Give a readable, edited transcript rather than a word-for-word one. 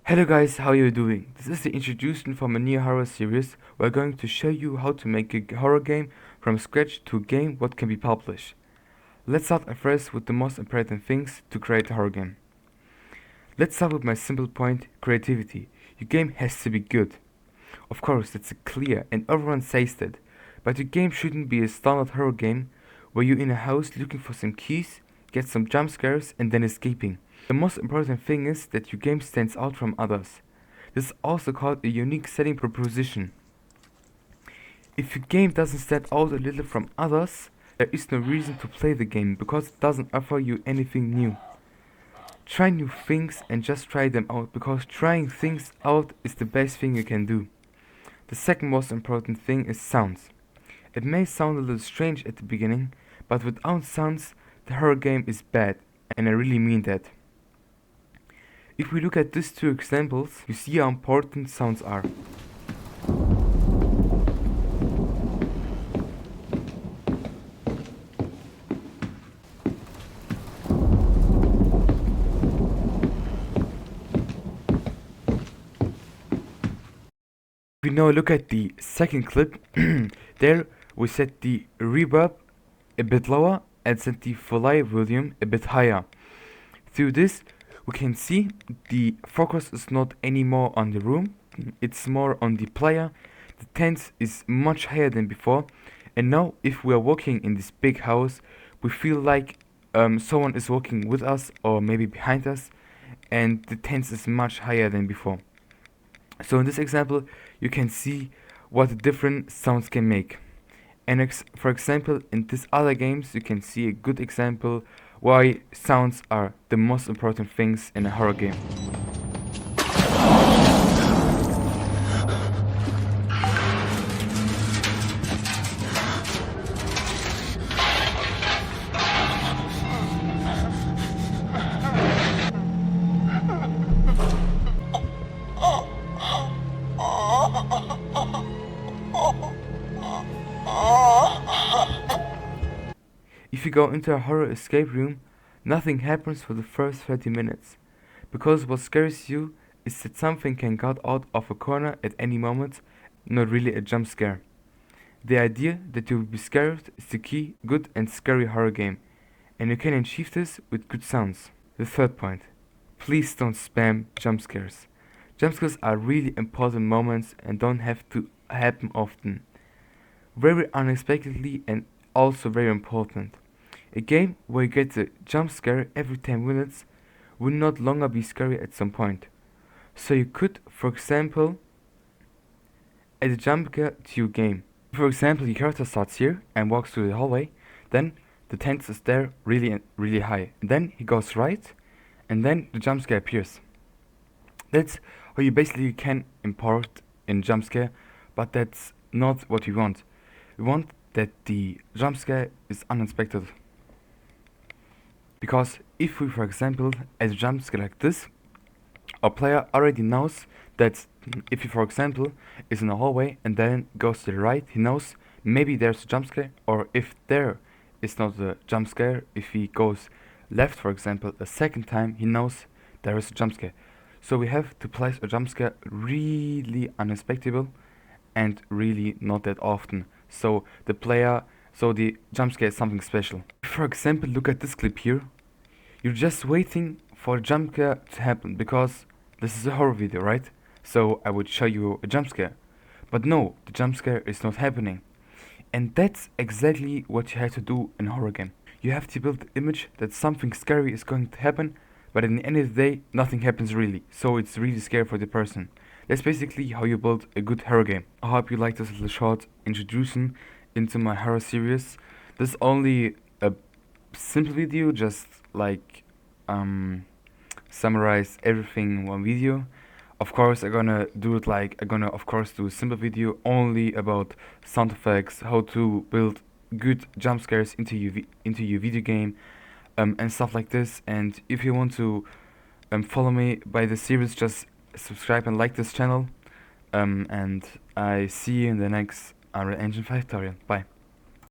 Hello guys, how are you doing? This is the introduction from a new horror series. We're going to show you how to make a horror game from scratch to a game what can be published. Let's start at first with the most important things to create a horror game. Let's start with my simple point, creativity. Your game has to be good. Of course, that's clear and everyone says that. But your game shouldn't be a standard horror game where you're in a house looking for some keys, get some jump scares and then escaping. The most important thing is that your game stands out from others. This is also called a unique selling proposition. If your game doesn't stand out a little from others, there is no reason to play the game because it doesn't offer you anything new. Try new things and just try them out because trying things out is the best thing you can do. The second most important thing is sounds. It may sound a little strange at the beginning, but without sounds, the horror game is bad, and I really mean that. If we look at these two examples, you see how important sounds are. If we now look at the second clip, there we set the reverb a bit lower and set the delay volume a bit higher. Through this, we can see the focus is not anymore on the room, it's more on the player. The tense is much higher than before, and now if we are walking in this big house, we feel like someone is walking with us or maybe behind us, and the tense is much higher than before. So in this example, you can see what the different sounds can make. And for example, in these other games, you can see a good example why sounds are the most important things in a horror game. If you go into a horror escape room, nothing happens for the first 30 minutes, because what scares you is that something can get out of a corner at any moment, not really a jump scare. The idea that you will be scared is the key good and scary horror game, and you can achieve this with good sounds. The third point, please don't spam jump scares. Jump scares are really important moments and don't have to happen often. Very unexpectedly and also very important. A game where you get a jump scare every 10 minutes will not longer be scary at some point. So you could, for example, add a jump scare to your game. For example, your character starts here and walks through the hallway, then the tense is there really high. And then he goes right, and then the jump scare appears. That's how you basically can import in jump scare, but that's not what we want. We want that the jump scare is unexpected. Because if we, for example, add a jump scare like this, our player already knows that if he, for example, is in a hallway and then goes to the right, he knows maybe there's a jump scare, or if there is not a jump scare, if he goes left, for example, a second time, he knows there is a jump scare. So we have to place a jump scare really unexpected and really not that often. So the jump scare is something special. For example, look at this clip here. You're just waiting for a jump scare to happen because this is a horror video, right? So I would show you a jump scare. But no, the jump scare is not happening. And that's exactly what you have to do in a horror game. You have to build the image that something scary is going to happen, but at the end of the day, nothing happens really. So it's really scary for the person. That's basically how you build a good horror game. I hope you liked this little short introduction into my horror series. This is only a simple video, just like summarize everything in one video. Of course, I'm gonna do a simple video only about sound effects, how to build good jump scares into your video game, and stuff like this. And if you want to follow me by the series, just subscribe and like this channel. And I see you in the next Unreal Engine 5 tutorial. Bye.